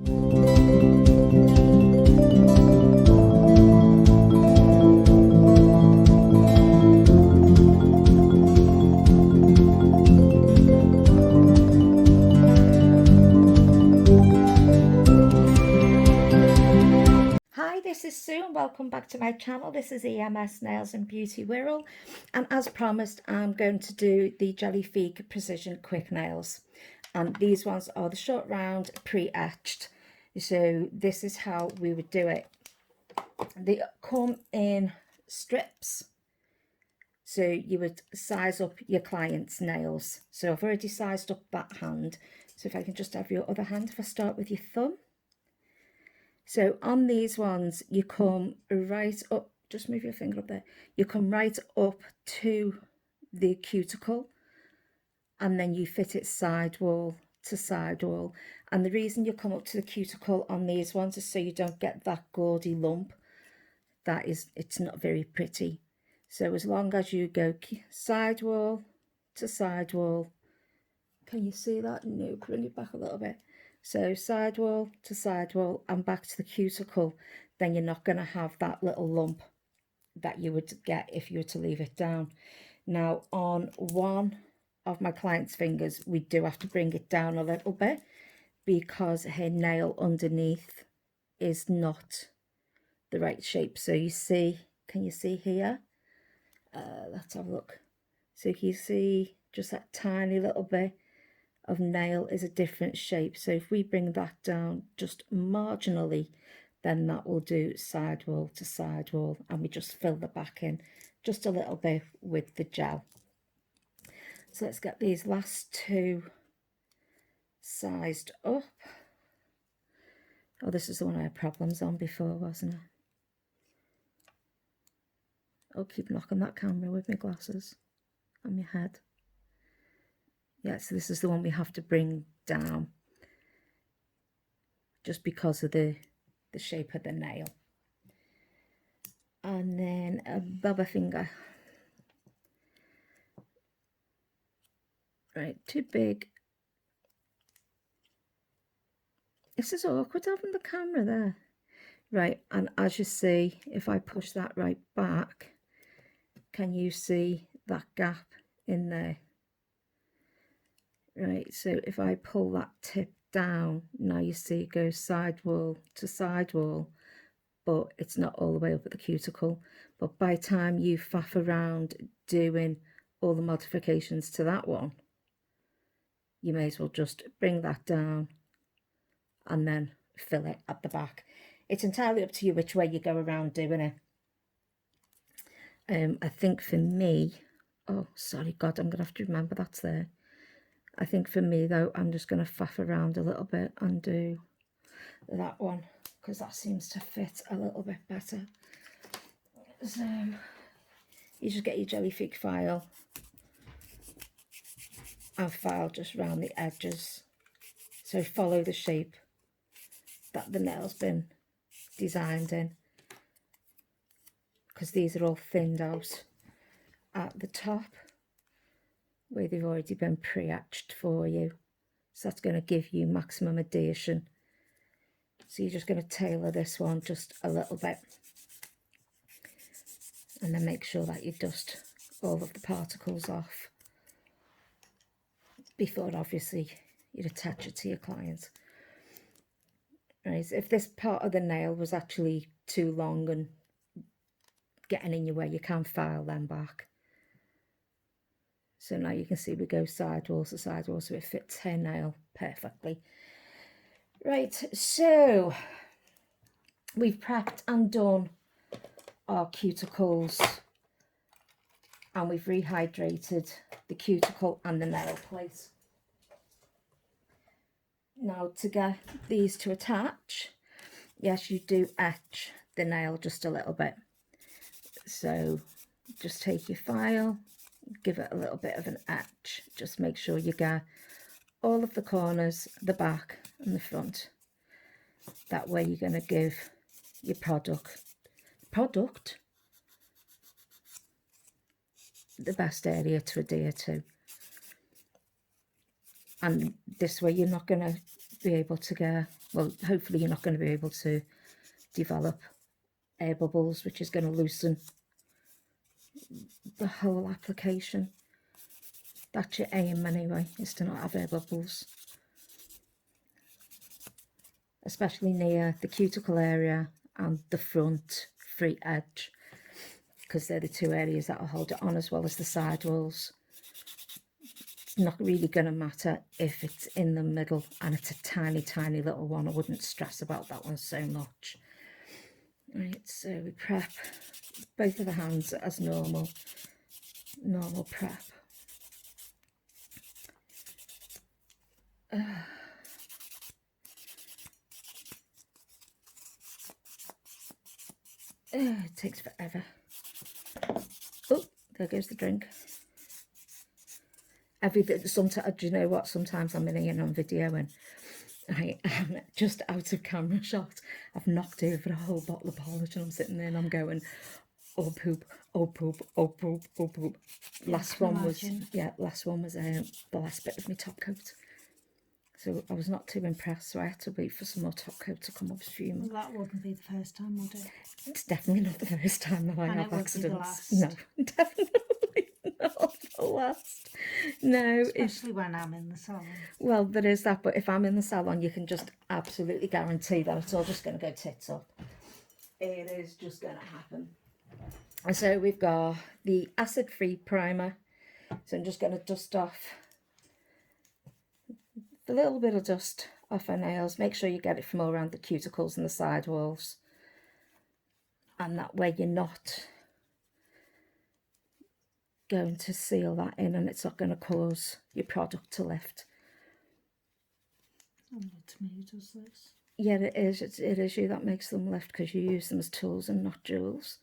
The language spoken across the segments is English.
This is Sue and welcome back to my channel. This is EMS Nails and Beauty Whirl, and as promised I'm going to do the Gellifique Precision Quick Nails, and these ones are the short round pre-etched. So this is how we would do it. They come in strips, so you would size up your client's nails. So I've already sized up that hand, so if I can just have your other hand, if I start with your thumb. So on these ones, you come right up, just move your finger up there, you come right up to the cuticle, and then you fit it sidewall to sidewall. And the reason you come up to the cuticle on these ones is so you don't get that gaudy lump. It's not very pretty. So as long as you go sidewall to sidewall, can you see that? No, bring it back a little bit. So sidewall to sidewall and back to the cuticle, then you're not going to have that little lump that you would get if you were to leave it down. Now on one of my client's fingers, we do have to bring it down a little bit because her nail underneath is not the right shape. So you see, can you see here? Let's have a look. So you see just that tiny little bit of nail is a different shape. So if we bring that down just marginally, then that will do sidewall to sidewall, and we just fill the back in just a little bit with the gel. So let's get these last two sized up. Oh, this is the one I had problems on before, wasn't it? Oh, keep knocking that camera with my glasses on my head. Yeah, so this is the one we have to bring down just because of the shape of the nail. And then above a finger. Right, too big. This is awkward having the camera there. Right, and as you see, if I push that right back, can you see that gap in there? Right, so if I pull that tip down, now you see it goes sidewall to sidewall, but it's not all the way up at the cuticle. But by the time you faff around doing all the modifications to that one, you may as well just bring that down and then fill it at the back. It's entirely up to you which way you go around doing it. I think for me, oh sorry God, I'm gonna have to remember that's there. I think for me though, I'm just going to faff around a little bit and do that one because that seems to fit a little bit better. So you just get your Gellifique file and file just around the edges. So follow the shape that the nail's been designed in, because these are all thinned out at the top where they've already been pre-etched for you, so that's going to give you maximum adhesion. So you're just going to tailor this one just a little bit, and then make sure that you dust all of the particles off before obviously you'd attach it to your client. Right, so if this part of the nail was actually too long and getting in your way, you can file them back. So now you can see we go sidewall to sidewall, so it fits her nail perfectly. Right, so we've prepped and done our cuticles, and we've rehydrated the cuticle and the nail plate. Now to get these to attach, yes, you do etch the nail just a little bit. So just take your file, give it a little bit of an etch, just make sure you get all of the corners, the back and the front. That way you're going to give your product the best area to adhere to. And this way you're not going to be able to get, well, hopefully you're not going to be able to develop air bubbles, which is going to loosen the whole application. That's your aim anyway, is to not have air bubbles, especially near the cuticle area and the front free edge, because they're the two areas that will hold it on, as well as the side walls. It's not really going to matter if it's in the middle and it's a tiny, tiny little one. I wouldn't stress about that one so much. Right, so we prep both of the hands as normal prep. It takes forever. Oh, there goes the drink. Sometimes, do you know what? Sometimes I'm in here on video and I am just out of camera shot. I've knocked over a whole bottle of polish and I'm sitting there and I'm going, oh poop, oh poop, oh poop, oh poop. Last one was the last bit of my top coat. So I was not too impressed, so I had to wait for some more top coat to come upstream. Well, that wouldn't be the first time, would it? It's definitely not the first time that I have accidents. No, definitely not the last. No. Especially when I'm in the salon. Well, there is that, but if I'm in the salon, you can just absolutely guarantee that it's all just going to go tits up. It is just going to happen. And so we've got the acid-free primer. So I'm just going to dust off a little bit of dust off our nails. Make sure you get it from all around the cuticles and the side walls, and that way you're not going to seal that in and it's not going to cause your product to lift. Oh, to me it does this. Yeah, it is. It is you that makes them lift, because you use them as tools and not jewels.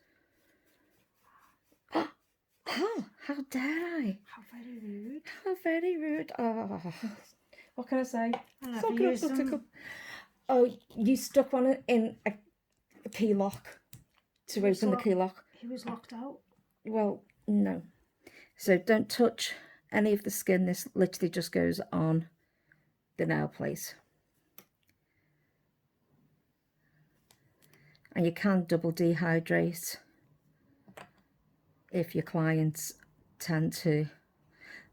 Oh, how dare I? How very rude. How very rude. Oh, what can I say? I never used them. Oh, you stuck one in a key lock to open the key lock. He was locked out. Well, no. So don't touch any of the skin. This literally just goes on the nail plate. And you can double dehydrate if your clients tend to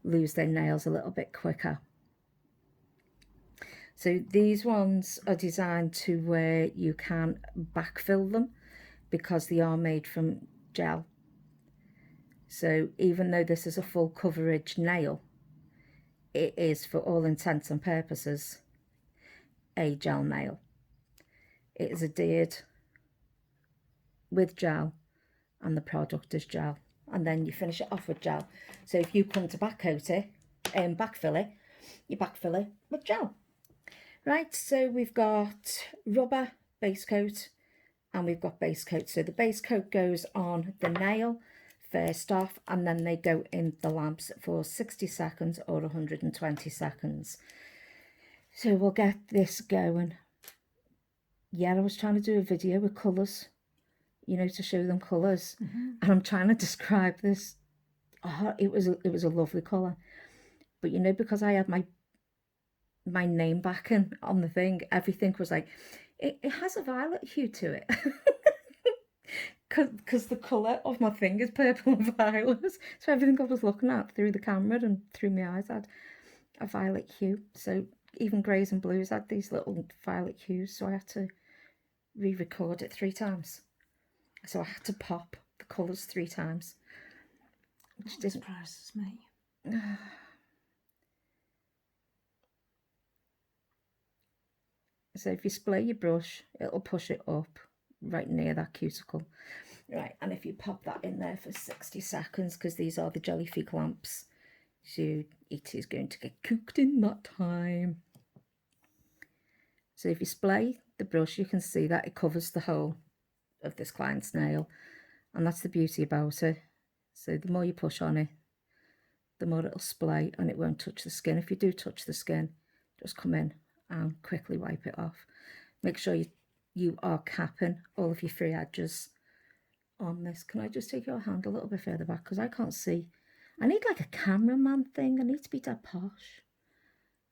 lose their nails a little bit quicker. So these ones are designed to where you can backfill them, because they are made from gel. So even though this is a full coverage nail, it is, for all intents and purposes, a gel nail. It is adhered with gel and the product is gel, and then you finish it off with gel. So if you come to backcoat it and backfill it, you backfill it with gel. Right, so we've got rubber base coat and we've got base coat. So the base coat goes on the nail first off, and then they go in the lamps for 60 seconds or 120 seconds. So we'll get this going. Yeah, I was trying to do a video with colours, you know, to show them colours. And I'm trying to describe this. Oh, it was a lovely colour. But you know, because I had my name backing on the thing, everything was like, it has a violet hue to it. Because the colour of my thing is purple and violet. So everything I was looking at through the camera and through my eyes had a violet hue. So even greys and blues had these little violet hues. So I had to re-record it 3 times. So I had to pop the colours 3 times. Which didn't surprise me. So if you spray your brush, it'll push it up right near that cuticle. Right, and if you pop that in there for 60 seconds, because these are the Gellifique lamps, so it is going to get cooked in that time. So if you spray the brush, you can see that it covers the whole of this client's nail, and that's the beauty about it. So the more you push on it, the more it'll splay and it won't touch the skin. If you do touch the skin, just come in and quickly wipe it off. Make sure you are capping all of your free edges on this. Can I just take your hand a little bit further back, because I can't see. I need like a cameraman thing. I need to be that posh.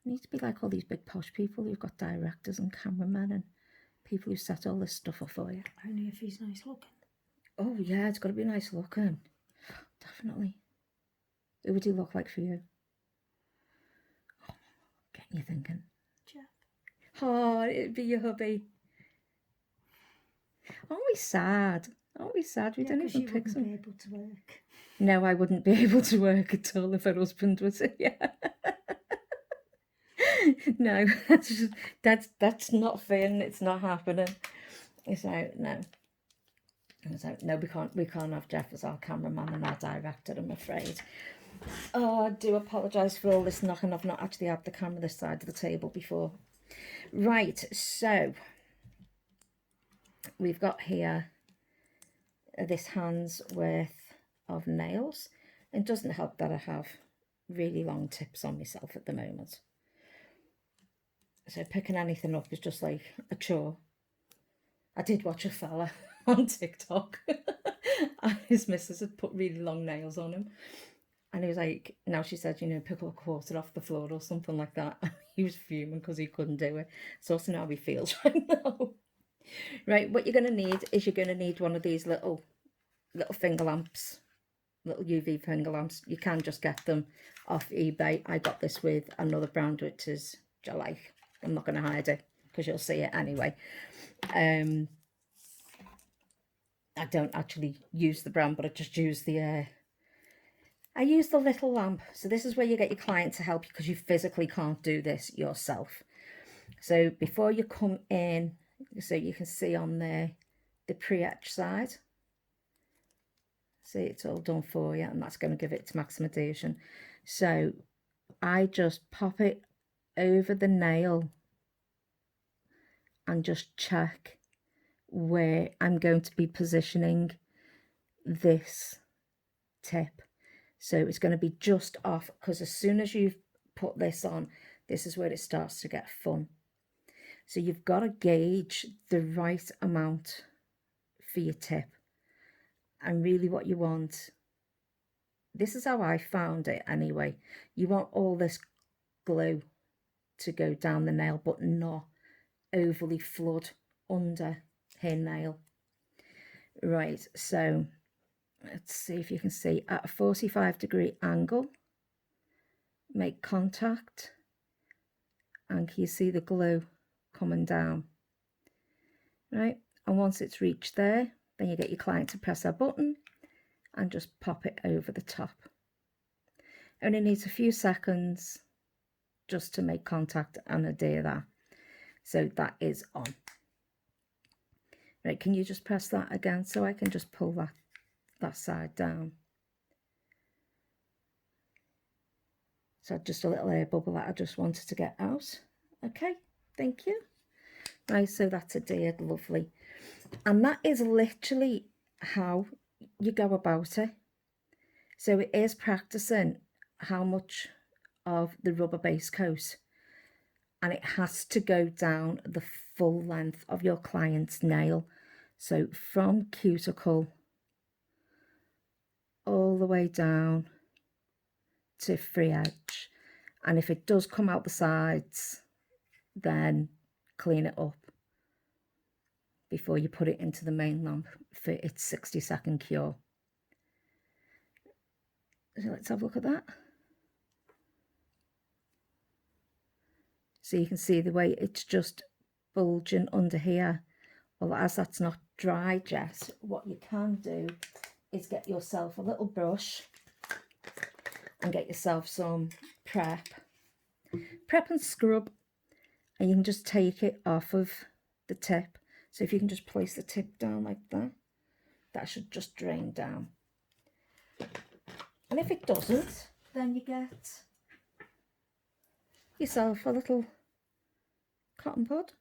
You need to be like all these big posh people who've got directors and cameramen and people who set all this stuff up for you. Only if he's nice looking. Oh yeah, it's got to be nice looking. Definitely. Who would he look like for you? Oh, getting you thinking. Jeff. Oh, it'd be your hubby. Aren't we sad? Aren't we sad? We Yeah, don't because even you pick wouldn't some. be able to work. No, I wouldn't be able to work at all if her husband was here. No, that's not fair and it's not happening. So no. So no, we can't have Jeff as our cameraman and our director, I'm afraid. Oh, I do apologise for all this knocking. I've not actually had the camera this side of the table before. Right, so we've got here this hand's worth of nails. It doesn't help that I have really long tips on myself at the moment. So picking anything up is just like a chore. I did watch a fella on TikTok and his missus had put really long nails on him. And he was like, now she said, you know, pick up a quarter off the floor or something like that. He was fuming because he couldn't do it. So I know how he feels right now. Right, what you're going to need is you're going to need one of these little finger lamps, little UV finger lamps. You can just get them off eBay. I got this with another brand, which is Gellifique. I'm not going to hide it because you'll see it anyway. I don't actually use the brand, but I just use the I use the little lamp. So this is where you get your client to help you because you physically can't do this yourself. So before you come in, so you can see on there the pre-etch side. See, it's all done for you, and that's going to give it its maximization. So I just pop it over the nail and just check where I'm going to be positioning this tip. So it's going to be just off, because as soon as you've put this on, this is where it starts to get fun. So you've got to gauge the right amount for your tip. And really what you want, this is how I found it anyway, you want all this glue to go down the nail, but not overly flood under her nail. Right, so let's see if you can see at a 45-degree angle, make contact, and can you see the glue coming down? Right, and once it's reached there, then you get your client to press a button and just pop it over the top. Only needs a few seconds just to make contact and adhere that. So that is on. Right, can you just press that again so I can just pull that side down? So just a little air bubble that I just wanted to get out. Okay, thank you. Right, so that's adhered, lovely. And that is literally how you go about it. So it is practicing how much of the rubber base coat, and it has to go down the full length of your client's nail. So from cuticle all the way down to free edge. And if it does come out the sides, then clean it up before you put it into the main lamp for its 60-second cure. So let's have a look at that. So you can see the way it's just bulging under here. Well, as that's not dry yet, what you can do is get yourself a little brush and get yourself some prep and scrub, and you can just take it off of the tip. So if you can just place the tip down like that, that should just drain down. And if it doesn't, then you get yourself a little cotton bud.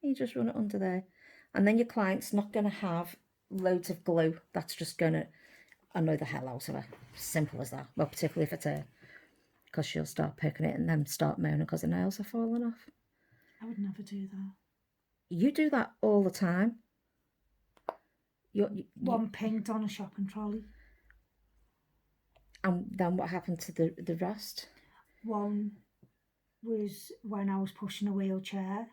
You just run it under there, and then your client's not going to have loads of glue. That's just going to annoy the hell out of her. Simple as that. Well, particularly if it's her, because she'll start picking it and then start moaning because the nails are falling off. I would never do that. You do that all the time. One pinged on a shopping trolley. And then what happened to the rest? One was when I was pushing a wheelchair.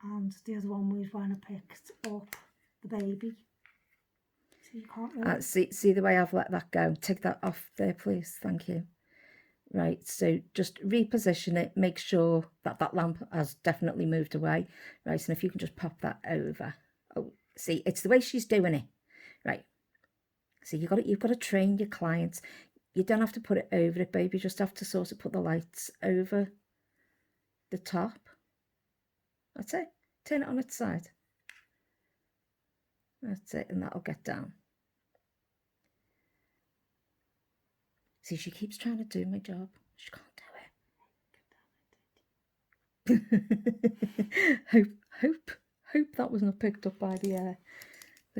And the other one was when I picked up the baby. So you can't really... See the way I've let that go? Take that off there, please. Thank you. Right, so just reposition it. Make sure that that lamp has definitely moved away. Right, and if you can just pop that over. Oh, see, it's the way she's doing it. Right. So you've got to train your clients. You don't have to put it over it, baby. You just have to sort of put the lights over the top. That's it. Turn it on its side. That's it, and that'll get down. See, she keeps trying to do my job. She can't do it. Hope that was not picked up by the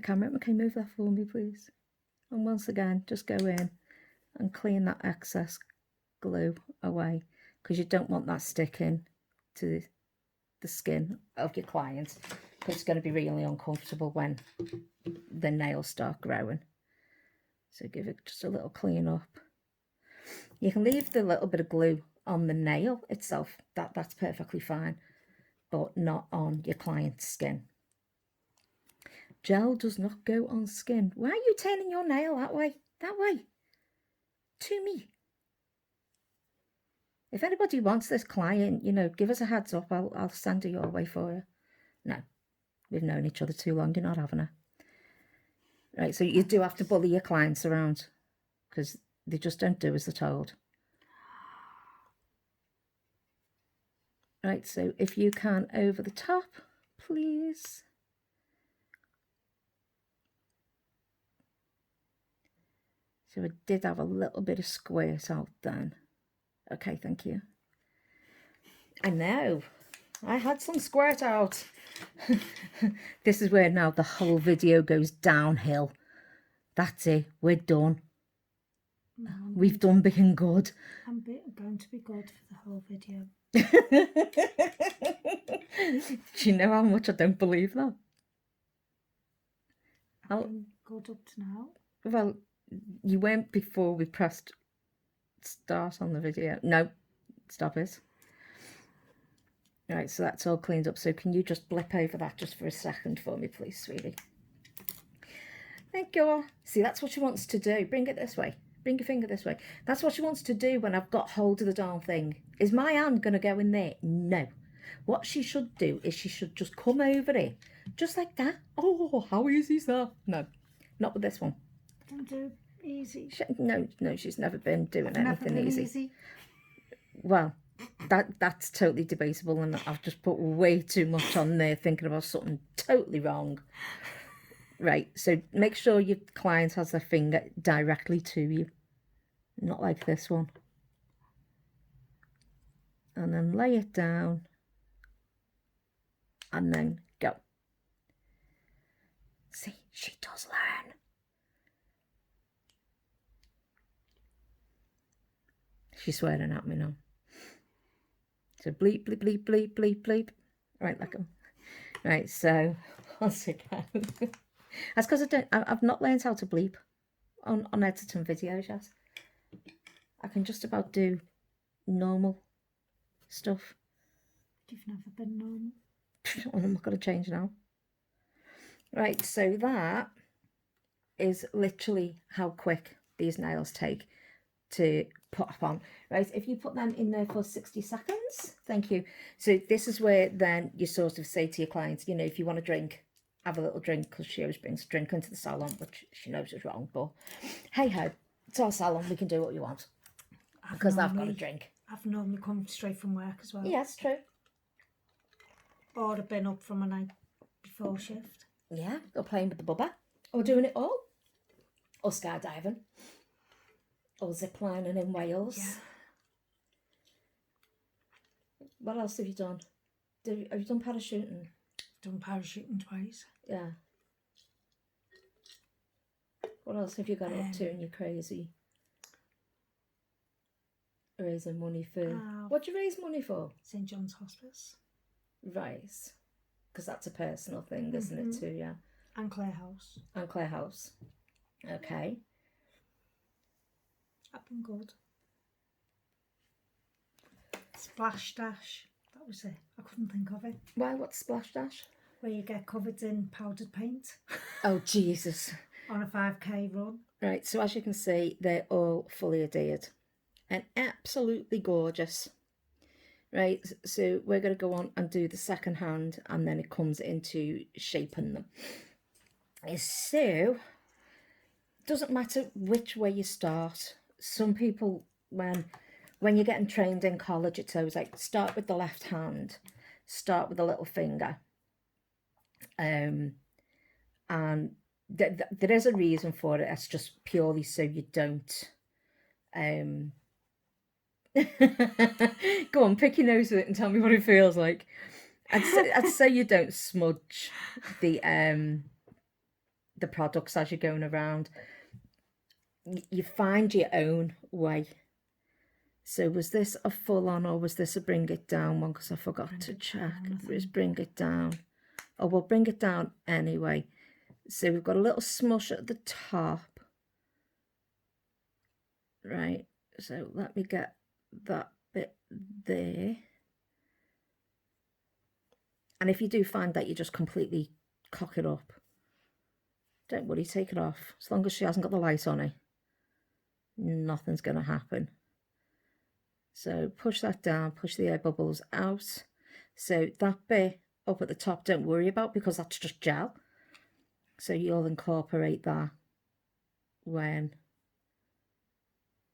camera. Okay, move that for me, please. And once again, just go in and clean that excess glue away, because you don't want that sticking to the skin of your client, because it's going to be really uncomfortable when the nails start growing. So give it just a little clean up. You can leave the little bit of glue on the nail itself, that's perfectly fine, but not on your client's skin. Gel does not go on skin. Why are you turning your nail that way? That way. To me. If anybody wants this client, you know, give us a heads up. I'll send her your way for you. No, we've known each other too long. You're not having her. Right, so you do have to bully your clients around, because they just don't do as they're told. Right, so if you can over the top, please. So I did have a little bit of squirt out then. Okay, thank you. I know, I had some squirt out. This is where now the whole video goes downhill. That's it, we're done. We've done being good. I'm going to be good for the whole video. Do you know how much I don't believe that? I've been good up to now. Well, you weren't before we pressed start on the video. No, stop it. Right, so that's all cleaned up. So can you just blip over that just for a second for me, please, sweetie? Thank you. See, that's what she wants to do. Bring it this way. Bring your finger this way. That's what she wants to do when I've got hold of the darn thing. Is my hand going to go in there? No. What she should do is she should just come over it. Just like that. Oh, how easy is that? No, not with this one. Don't do easy. No, she's never been doing anything easy. Easy. Well, that's totally debatable, and I've just put way too much on there thinking about something totally wrong. Right, so make sure your client has their finger directly to you, not like this one. And then lay it down, and then go. See, she does learn. She's swearing at me now. So bleep, bleep, bleep, bleep, bleep, bleep. Right, let go. Right, so once again. That's because I've not learned how to bleep on editing videos yet. I can just about do normal stuff. You've never been normal. I'm not going to change now. Right, so that is literally how quick these nails take to put up on. Right, if you put them in there for 60 seconds, thank you. So this is where then you sort of say to your clients, you know, if you want a drink, have a little drink, because she always brings drink into the salon, which she knows is wrong, but hey ho, it's our salon, we can do what you want, because I've got a drink. I've normally come straight from work as well. Yes, true. Or I've been up from a night before shift. Yeah, or playing with the bubba, or doing it all, or skydiving, or ziplining in Wales. Yeah. What else have you done? Have you done parachuting? Done parachuting twice. Yeah. What else have you got up to in your crazy raising money for? What do you raise money for? St John's Hospice. Right. Because that's a personal thing, isn't it, too, yeah? And Clare House. And Clare House. Okay. I've been good. Splash dash. That was it. I couldn't think of it. Why, what's splash dash? Where you get covered in powdered paint Oh, Jesus. on a 5k run. Right, so as you can see, they're all fully adhered and absolutely gorgeous. Right, so we're going to go on and do the second hand, and then it comes into shaping them. So, doesn't matter which way you start. Some people, when you're getting trained in college, it's always like, start with the left hand, start with the little finger. And there is a reason for it. It's just purely so you don't go on, pick your nose with it and tell me what it feels like. I'd say you don't smudge the products as you're going around. You find your own way. So was this a full on, or was this a bring it down one? Because I forgot to check. It was bring it down. Oh, we'll bring it down anyway. So we've got a little smush at the top. Right, so let me get that bit there. And if you do find that you just completely cock it up, don't worry, take it off. As long as she hasn't got the light on it, nothing's going to happen. So push that down, push the air bubbles out. So that bit up at the top, don't worry about, because that's just gel. So you'll incorporate that when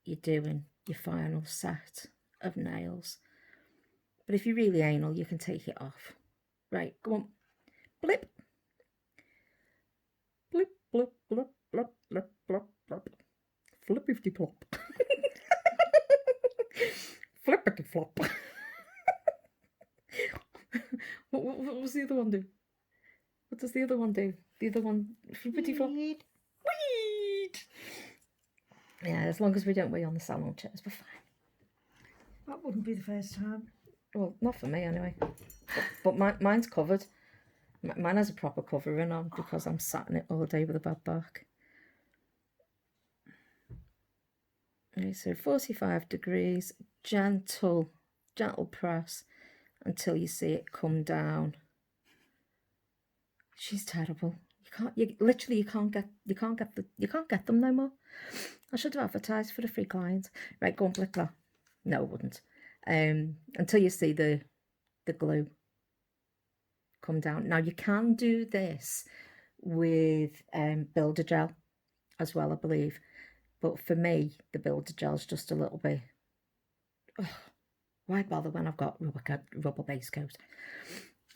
you're doing your final set of nails. But if you're really anal, you can take it off. Right, go on. Blip. Blip, blip, blip, blip, blip, blip, blip. Flippity plop. Flippity flop. What was the other one do? What does the other one do? The other one, flippity flop. Weed. Yeah, as long as we don't weigh on the salon chairs, we're fine. That wouldn't be the first time. Well, not for me anyway. But mine's covered. Mine has a proper covering on because I'm sat in it all day with a bad back. Okay, so 45 degrees, gentle press until you see it come down. She's terrible. You can't get them no more. I should have advertised for the free clients. Right, go and blip that. No, I wouldn't. Until you see the glue come down. Now you can do this with builder gel as well, I believe. But for me, the builder gel is just a little bit. Ugh, why bother when I've got rubber base coat?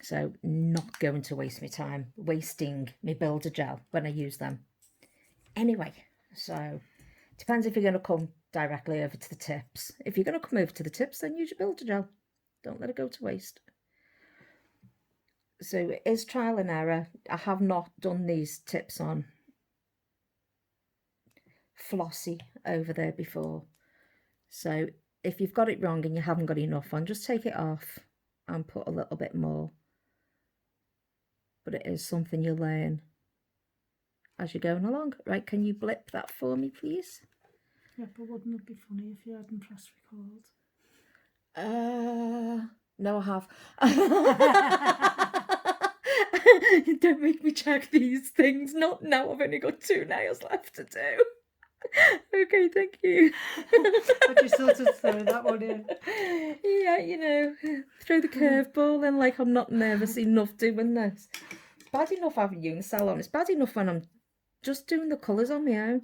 So not going to waste my time wasting my builder gel when I use them. Anyway, so depends if you're going to come directly over to the tips. If you're going to come over to the tips, then use your builder gel. Don't let it go to waste. So it is trial and error. I have not done these tips on Flossy over there before. So if you've got it wrong and you haven't got enough on, just take it off and put a little bit more. But it is something you learn as you're going along. Right, can you blip that for me, please? Yeah, but wouldn't it be funny if you hadn't press record? No, I have. Don't make me check these things. Not now. I've only got 2 nails left to do. Okay, thank you. I just sort of throw that one in. Yeah, you know, throw the curveball in like I'm not nervous enough doing this. It's bad enough having you in the salon. It's bad enough when I'm just doing the colours on my own.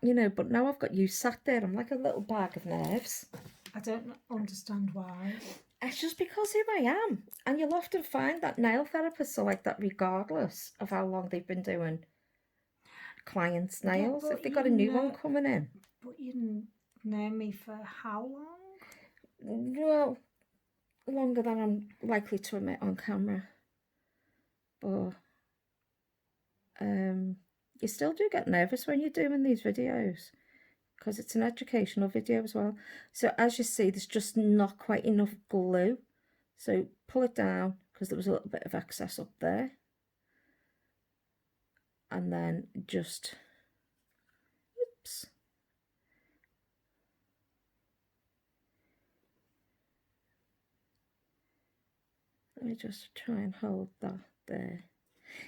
You know, but now I've got you sat there. I'm like a little bag of nerves. I don't understand why. It's just because who I am. And you'll often find that nail therapists are like that regardless of how long they've been doing clients' nails. Yeah, if they got a new one coming in. But you know me for how long? Well, longer than I'm likely to admit on camera. But you still do get nervous when you're doing these videos, because it's an educational video as well. So as you see, there's just not quite enough glue. So pull it down, because there was a little bit of excess up there. And then just, oops. Let me just try and hold that there.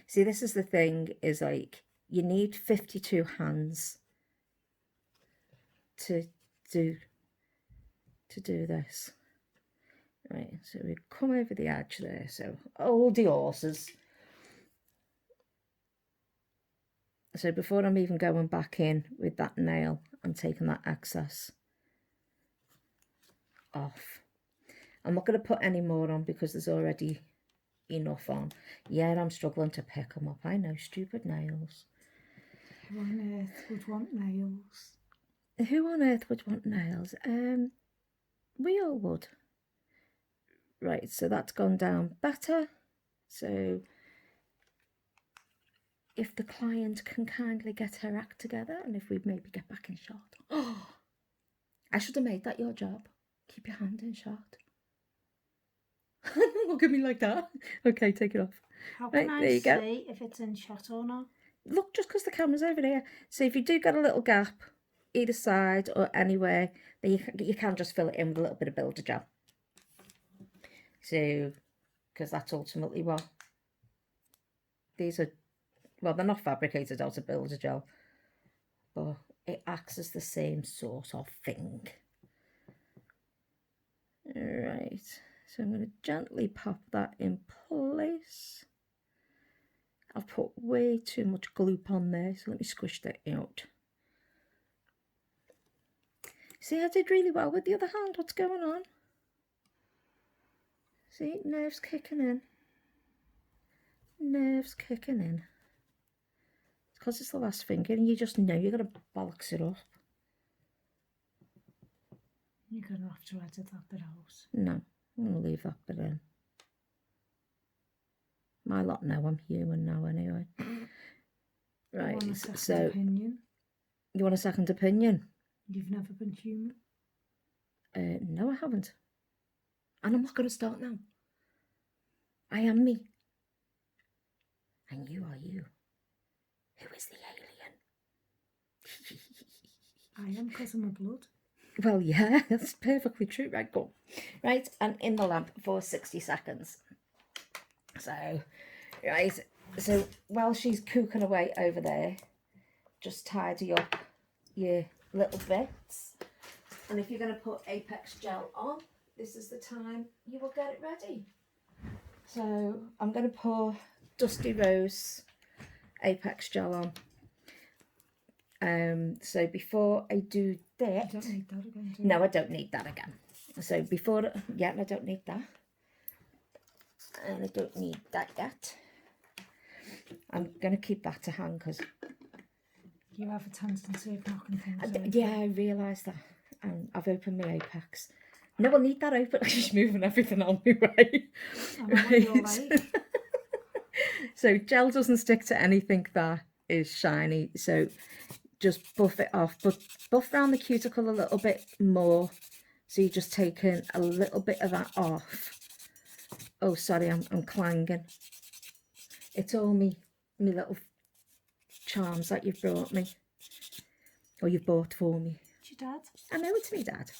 See, this is the thing, is like, you need 52 hands to do this. Right, so we come over the edge there, so hold the horses. So before I'm even going back in with that nail, I'm taking that excess off. I'm not going to put any more on because there's already enough on. Yeah, I'm struggling to pick them up. I know, stupid nails. Who on earth would want nails? Who on earth would want nails? We all would. Right, so that's gone down better. So if the client can kindly get her act together, and if we maybe get back in shot. Oh, I should have made that your job. Keep your hand in shot. Look at me like that. Okay, take it off. How can Right, I there you go. see if it's in shot or not? Look, just because the camera's over there. So if you do get a little gap either side or anywhere, then you can just fill it in with a little bit of builder gel. So, because that's ultimately what these are. Well, they're not fabricated out of builder gel, but it acts as the same sort of thing. Right, so I'm going to gently pop that in place. I've put way too much gloop on there, so let me squish that out. See, I did really well with the other hand. What's going on? See, nerves kicking in. Nerves kicking in. It's because it's the last finger and you just know you're going to bollocks it up. You're going to have to edit that bit out. No, I'm going to leave that bit in. My lot know I'm human now anyway. Right, You want a second so opinion? You want a second opinion? You've never been human? No, I haven't. And I'm not going to start now. I am me. And you are you. Who is the alien? I am because of my blood. Well, yeah, that's perfectly true. Right, go. Right, and in the lamp for 60 seconds. So, right, so while she's cooking away over there, just tidy up your little bits. And if you're going to put Apex gel on, this is the time you will get it ready. So I'm going to pour Dusty Rose Apex gel on. So before I do that, You don't need that again, do you? no, I don't need that again. So before, yeah, I don't need that. And I don't need that yet. I'm going to keep that to hand because You have a tendency of knocking things over. yeah, I realised that. And I've opened my Apex. No, I'll need that open. I'm just moving everything on me, right? I'm on your leg. So gel doesn't stick to anything that is shiny. So just buff it off. But buff around the cuticle a little bit more. So you're just taking a little bit of that off. Oh, sorry, I'm clanging. It's all me little charms that you've brought me. Or you've bought for me. It's your dad. I know it's me dad.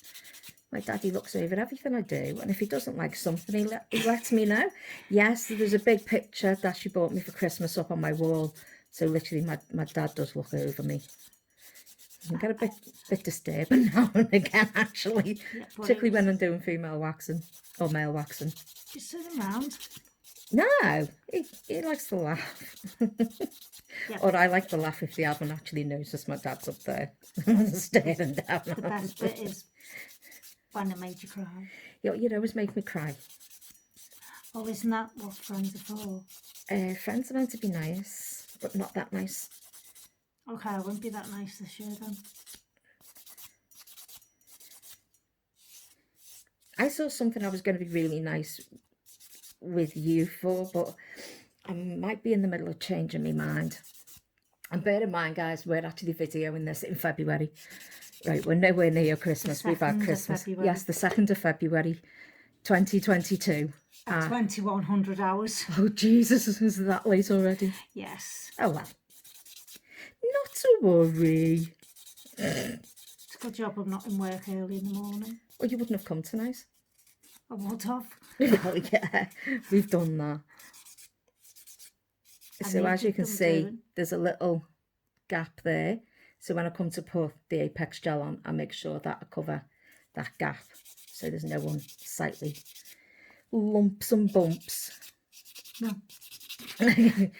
My daddy looks over everything I do, and if he doesn't like something, he lets me know. Yes, there's a big picture that she bought me for Christmas up on my wall. So literally, my dad does look over me. I can get a bit disturbing now and again, actually, Yeah, particularly when I'm doing female waxing or male waxing. Just sit him round. No, he likes to laugh. Yeah. Or I like to laugh if the admin actually notices my dad's up there staring down. The best bit is when I made you cry. You'd always make me cry. Oh, isn't that what friends are for? Friends are meant to be nice, but not that nice. Okay, I won't be that nice this year then. I saw something I was going to be really nice with you for, but I might be in the middle of changing my mind. And bear in mind, guys, we're actually videoing this in February. Right, we're nowhere near Christmas. We've had 2nd of Christmas. February. Yes, the 2nd of February, 2022. At 2100 hours. Oh, Jesus, is it that late already? Yes. Oh, well. Not to worry. It's a good job I'm not in work early in the morning. Well, you wouldn't have come tonight. I would have. Well, yeah, we've done that. I So as you needed can them see, doing. there's a little gap there. So when I come to put the Apex gel on, I make sure that I cover that gap so there's no unsightly lumps and bumps. No. I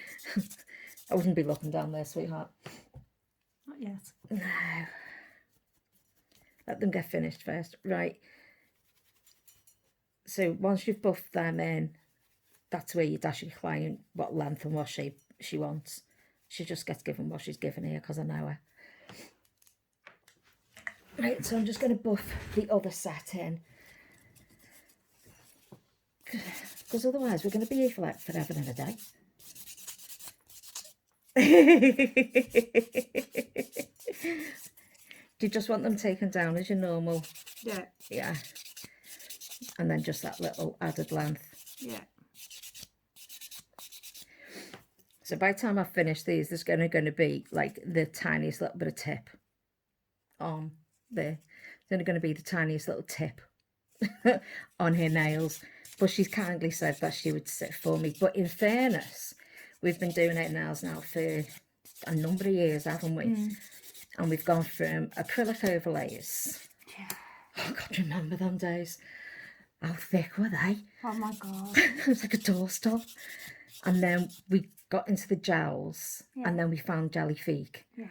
wouldn't be looking down there, sweetheart. Not yet. No. Let them get finished first. Right. So once you've buffed them in, that's where you dash your client what length and what shape she wants. She just gets given what she's given here because I know her. Right, so I'm just going to buff the other set in. Because otherwise we're going to be here for like forever and a day. Do you just want them taken down as your normal? Yeah. Yeah. And then just that little added length. Yeah. So by the time I've finished these, there's going to be like the tiniest little bit of tip on there. There's only going to be the tiniest little tip on her nails. But she's kindly said that she would sit for me. But in fairness, we've been doing her nails now for a number of years, haven't we? Mm. And we've gone from acrylic overlays. Yeah. Oh, God, remember them days? How thick were they? Oh my God. It was like a doorstop. And then we got into the gels, Yeah. and then we found Gellifique. Yeah.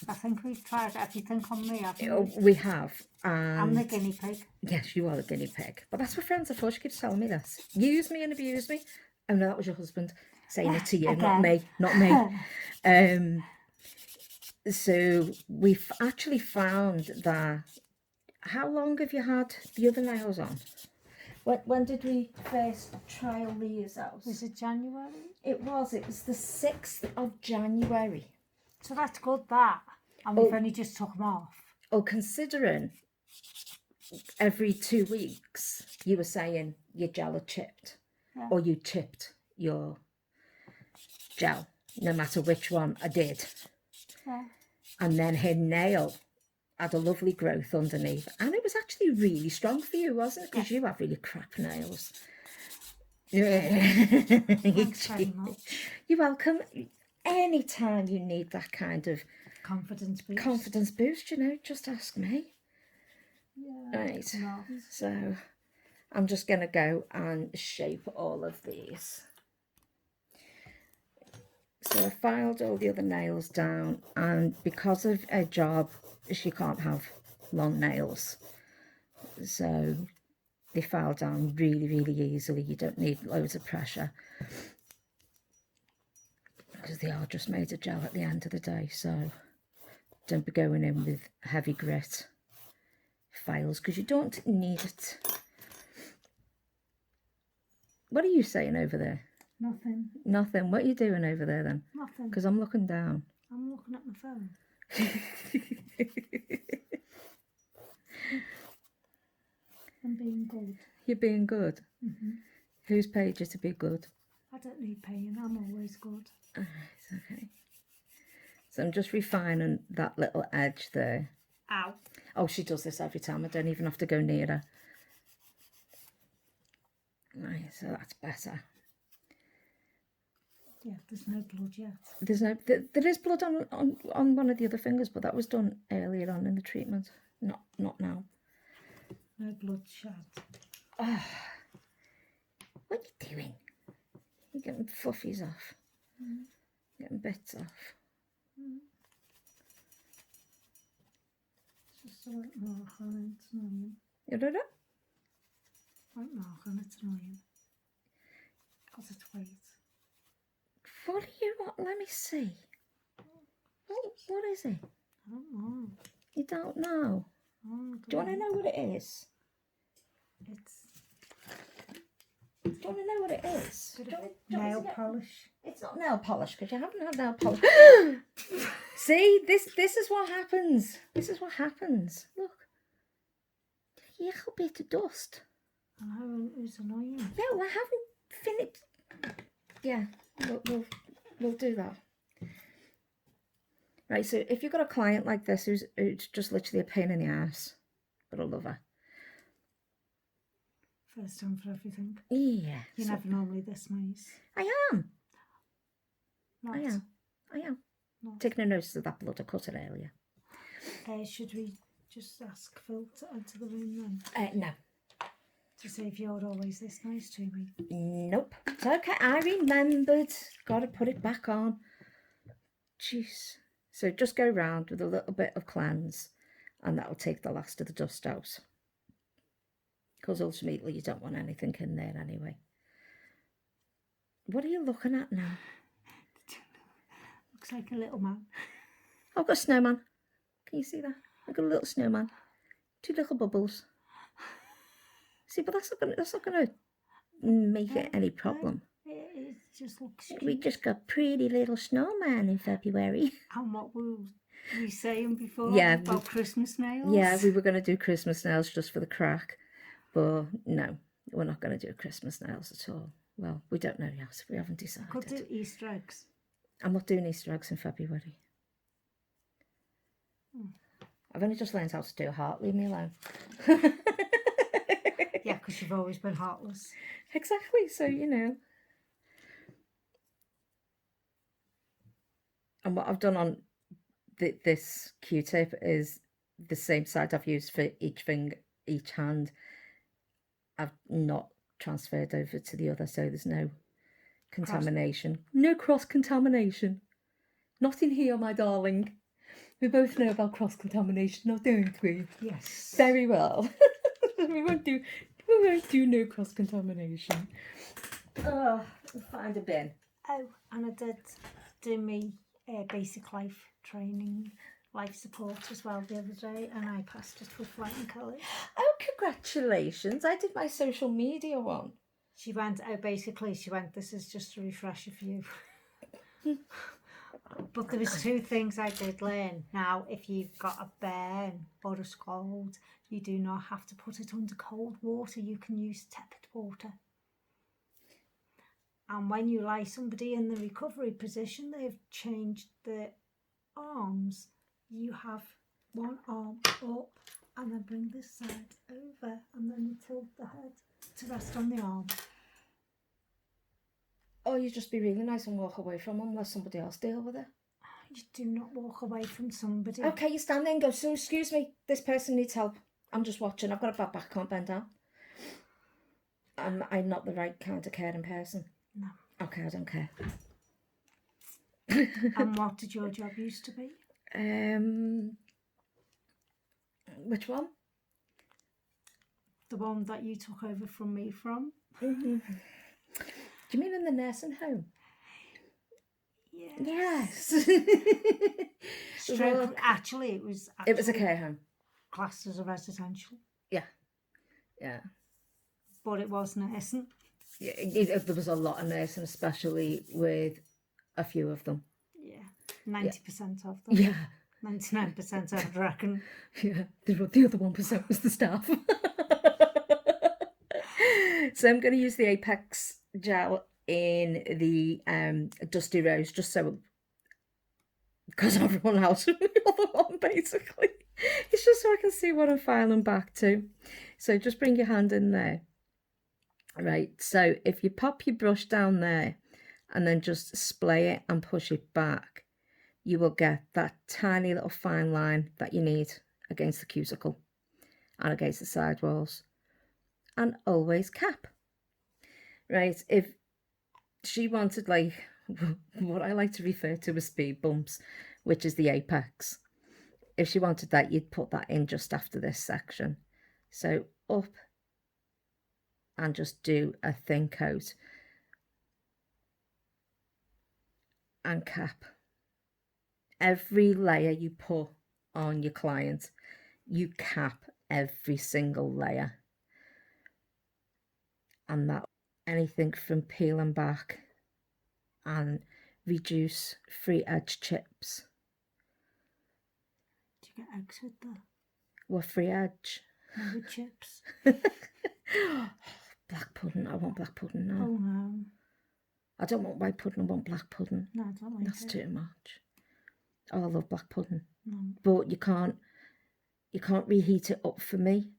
I think we've tried everything on me, haven't we? We have. I'm the guinea pig. Yes, you are the guinea pig. But that's what friends are for. She keeps telling me this. Use me and abuse me. Oh no, that was your husband saying it to you, not me. Not me. So we've actually found that. How long have you had the other nails on? When did we first trial these out? Was it January? It was the 6th of January. So that's good, that. And we've only just took them off. Oh, considering every 2 weeks you were saying your gel had chipped. Yeah. Or you chipped your gel, no matter which one I did. Yeah. And then her nail had a lovely growth underneath. And it was actually really strong for you, wasn't it? Because you have really crap nails. Thanks very much. You're welcome. Anytime you need that kind of confidence boost, you know, just ask me. Yeah. Right. No. So I'm just going to go and shape all of these. So I filed all the other nails down, and because of her job, she can't have long nails. So they file down really, really easily. You don't need loads of pressure, because they are just made of gel at the end of the day. So don't be going in with heavy grit files, because you don't need it. What are you saying over there? Nothing. Nothing. What are you doing over there then? Nothing. Because I'm looking down. I'm looking at my phone. I'm being good. You're being good. Mm-hmm. Who's paid you to be good? I don't need paying. I'm always good. Okay. So I'm just refining that little edge there. Ow. Oh, she does this every time. I don't even have to go near her. Right, so that's better. Yeah, there's no blood yet. There's no, there is blood on one of the other fingers, but that was done earlier on in the treatment. Not now. No blood shed. Oh, what are you doing? You're getting fluffies off. Mm. Getting bits off. Mm. Just a little mark on it, it's annoying. You did it? White mark on it's annoying. Because it's white. What are you? Let me see. What is it? I don't know. You don't know? Oh, Do you want to know what it is? Do you want to know what it is? Do you want nail polish. It's not nail polish, because you haven't had nail polish. See, this is what happens. This is what happens. Look. A little bit of dust. I know, it's annoying. No, I haven't finished. Yeah, we'll do that. Right, so if you've got a client like this who's just literally a pain in the ass, but I love her, First time for everything. Yeah. You're so- never normally this nice. I am. Not. I am. I am. Not. Taking a notice of that blood I cut it earlier. Should we just ask Phil to enter the room then? No. To see if you're always this nice to me. Nope. It's okay. I remembered. Got to put it back on. Jeez. So just go round with a little bit of cleanse, and that will take the last of the dust out. Because ultimately you don't want anything in there anyway. What are you looking at now? Looks like a little man. I've got a snowman. Can you see that? I've got a little snowman. 2 little bubbles. See, but that's not gonna make it any problem. It just looks cute. We just got pretty little snowman in February. And what were we saying before? Yeah, about Christmas nails? Yeah, we were going to do Christmas nails just for the crack. But no, we're not going to do Christmas nails at all. Well, we don't know yet. We haven't decided. Could do Easter eggs. I'm not doing Easter eggs in February. I've only just learned how to do a heart. Leave me alone. Yeah, because you've always been heartless. Exactly. So, you know. And what I've done on this Q-tip is the same side I've used for each hand. I've not transferred over to the other, so there's no contamination. No cross-contamination. Not in here, my darling. We both know about cross-contamination, now don't we? Yes. Very well. we won't do no cross-contamination. Oh, find a bin. Oh, and I did do me basic life training, life support as well the other day, and I passed it with flying colours. Oh, congratulations. I did my social media one. She went, this is just a refresher for you. But there was 2 things I did learn. Now, if you've got a burn or a scald, you do not have to put it under cold water. You can use tepid water. And when you lie somebody in the recovery position, they've changed the arms. You have one arm up and then bring this side over, and then you tilt the head to rest on the arm. Or you just be really nice and walk away from them, let somebody else deal with it. You do not walk away from somebody. Okay, you stand there and go, so excuse me, this person needs help. I'm just watching. I've got a bad back, I can't bend down. I'm not the right kind of caring person. No. Okay, I don't care. And what did your job used to be? Which one? The one that you took over from me from? Mm-hmm. Do you mean in the nursing home? Yes. Actually, it was a care home. Classed as a residential. Yeah. But it was nursing. Yeah, there was a lot of nursing, especially with a few of them. Yeah, 90% of them. Yeah. 99% I reckon. Yeah, the other 1% was the staff. So I'm going to use the Apex gel in the Dusty Rose, just so, because I've run out of the other one, basically. It's just so I can see what I'm filing back to. So just bring your hand in there. Right, so if you pop your brush down there and then just splay it and push it back, you will get that tiny little fine line that you need against the cuticle and against the side walls. And always cap. Right, if she wanted like what I like to refer to as speed bumps, which is the apex, if she wanted that, you'd put that in just after this section. So up and just do a thin coat and cap. Every layer you put on your client, you cap every single layer. And that anything from peeling back and reduce free edge chips. Do you get eggs with that? What free edge? No, with chips. Black pudding. I want black pudding now. Oh no. I don't want white pudding. I want black pudding. No, I don't like That's it. too much. Oh, I love black pudding. No. But you can't reheat it up for me.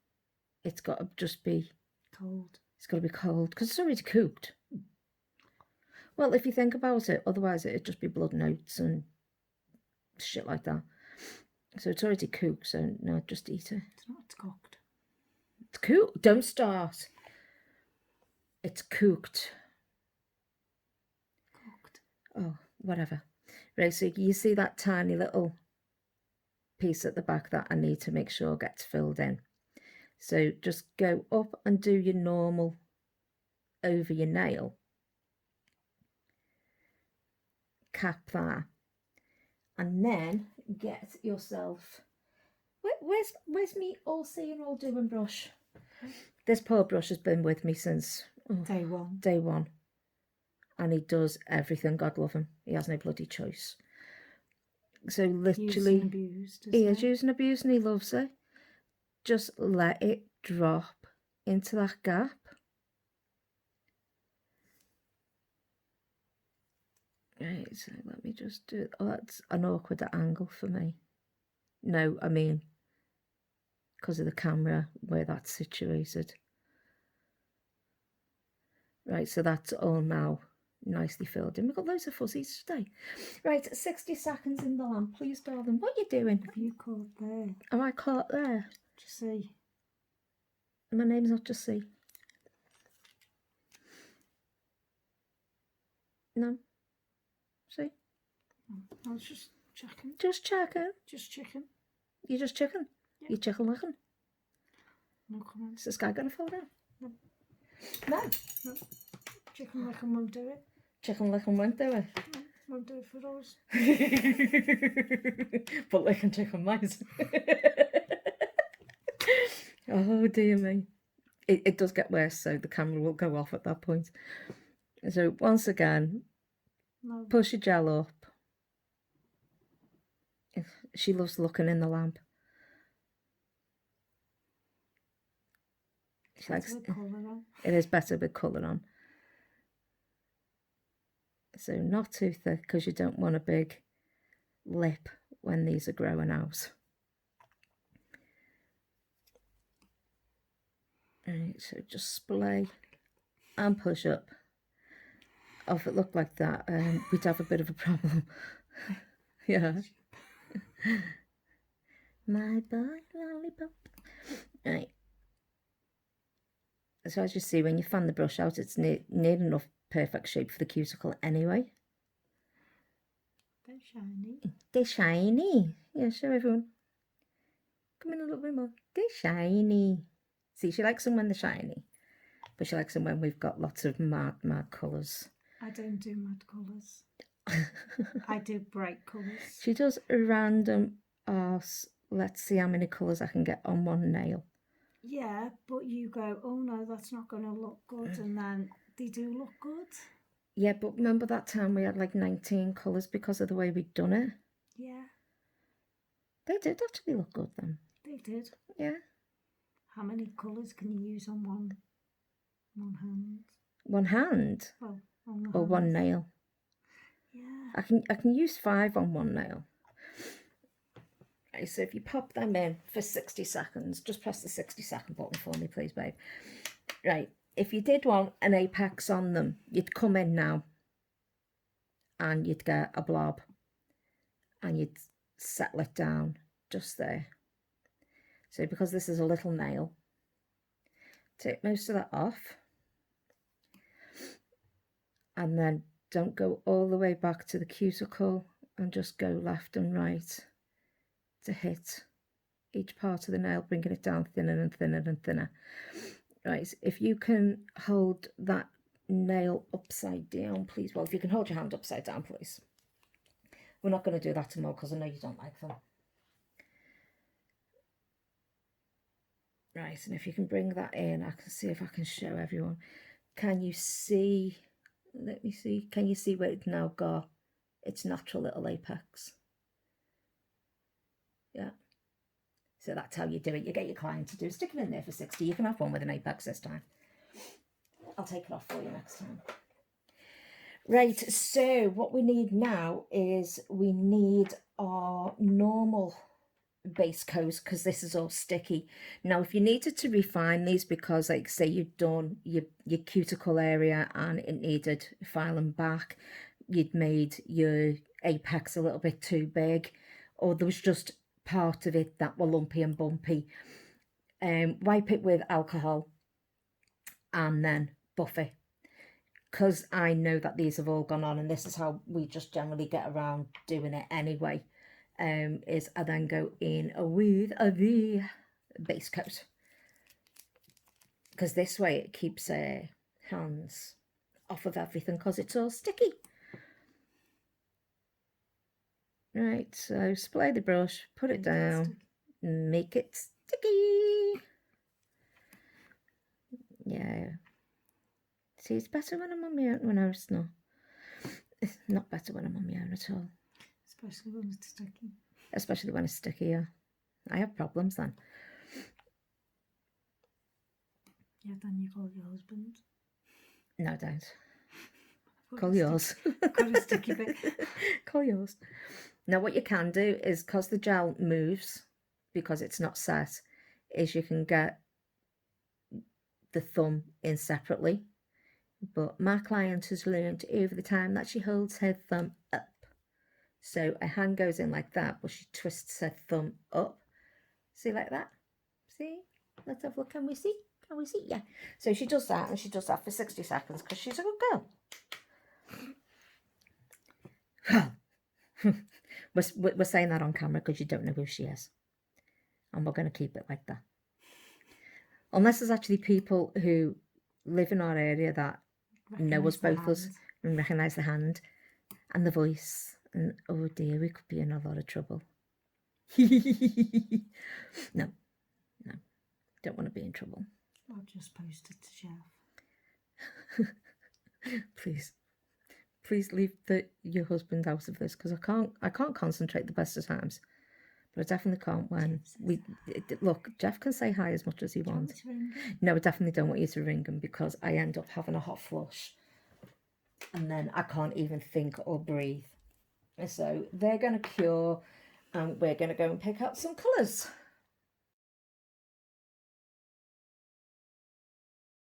It's got to just be cold. It's got to be cold because it's already cooked. Well, if you think about it, otherwise it'd just be blood notes and shit like that. So it's already cooked, so no, just eat it. It's not cooked. It's cooked. Don't start. It's cooked. Cooked. Oh, whatever. Right, so you see that tiny little piece at the back that I need to make sure gets filled in. So just go up and do your normal over your nail. Cap that. And then get yourself... Where's me all-seeing, all-doing brush? This poor brush has been with me since... Day one. Day one. And he does everything. God love him. He has no bloody choice. So literally... Used and abused, he is used and abused and he loves it. Just let it drop into that gap. Right, so let me just do it. Oh, that's an awkward angle for me. No, I mean, because of the camera where that's situated. Right, so that's all now nicely filled in. We've got loads of fuzzies today. Right, 60 seconds in the lamp, please, darling. What are you doing? Have you caught there? Am I caught there? Just see. My name's not Just See. No. See? I was just checking. Just checking. Just chicken. You just chicken? Yeah. You chicken licking? No comments. Is the sky going to fall down? No. No. No. Chicken licking won't do it. Chicken licking won't do it. No, won't do it for us. But licking chicken might. Oh dear me. It does get worse, so the camera will go off at that point. So once again, No. push your gel up. She loves looking in the lamp. She likes with colour on. It is better with colour on. So not too thick because you don't want a big lip when these are growing out. Right, so just splay and push up. Oh, if it looked like that, we'd have a bit of a problem. Yeah. My boy lollipop. Right. So as you see, when you fan the brush out, it's near enough perfect shape for the cuticle anyway. They're shiny. They're shiny. Yeah, show everyone. Come in a little bit more. They're shiny. See, she likes them when they're shiny. But she likes them when we've got lots of mad colours. I don't do mad colours. I do bright colours. She does a random arse. Let's see how many colours I can get on one nail. Yeah, but you go, oh no, that's not going to look good. And then they do look good. Yeah, but remember that time we had like 19 colours because of the way we'd done it? Yeah. They did actually look good then. They did. Yeah. How many colours can you use on one hand? One hand? Well, on the or hand. one nail? Yeah. I can use 5 on one nail. Right, so if you pop them in for 60 seconds, just press the 60-second button for me, please, babe. Right, if you did want an apex on them, you'd come in now and you'd get a blob and you'd settle it down just there. So because this is a little nail, take most of that off and then don't go all the way back to the cuticle and just go left and right to hit each part of the nail, bringing it down thinner and thinner and thinner. Right, if you can hold that nail upside down, please. Well, if you can hold your hand upside down, please. We're not going to do that tomorrow because I know you don't like them. Right, and if you can bring that in, I can see if I can show everyone. Can you see, let me see, can you see where it's now got its natural little apex? Yeah. So that's how you do it. You get your client to do, stick it in there for 60. You can have one with an apex this time. I'll take it off for you next time. Right, so what we need now is we need our normal base coat because this is all sticky. Now if you needed to refine these because like say you'd done your cuticle area and it needed filing back, you'd made your apex a little bit too big, or there was just part of it that were lumpy and bumpy, wipe it with alcohol and then buff it, because I know that these have all gone on, and this is how we just generally get around doing it anyway. Is I then go in with the base coat, because this way it keeps hands off of everything because it's all sticky. Right, so spray the brush, put it down, make it sticky. Yeah. See, it's better when I'm on my own. When I was not. It's not better when I'm on my own at all. Especially when it's sticky. Especially when it's sticky, yeah. I have problems then. Yeah, then you call your husband. No, don't. Got Call a yours. Got a sticky bit. Call yours. Now, what you can do is, because the gel moves, because it's not set, is you can get the thumb in separately. But my client has learned over the time that she holds her thumb up. So her hand goes in like that, but she twists her thumb up. See, like that? See? Let's have a look. Can we see? Can we see? Yeah. So she does that, and she does that for 60 seconds because she's a good girl. we're saying that on camera because you don't know who she is. And we're going to keep it like that. Unless there's actually people who live in our area that know us both us and recognise the hand and the voice. And oh dear, we could be in a lot of trouble. No, don't want to be in trouble. I'll just post it to Jeff. Please leave your husband out of this, because I can't concentrate the best of times. But I definitely can't when look, Jeff can say hi as much as he wants. No, I definitely don't want you to ring him, because I end up having a hot flush and then I can't even think or breathe. So they're going to cure, and we're going to go and pick out some colours.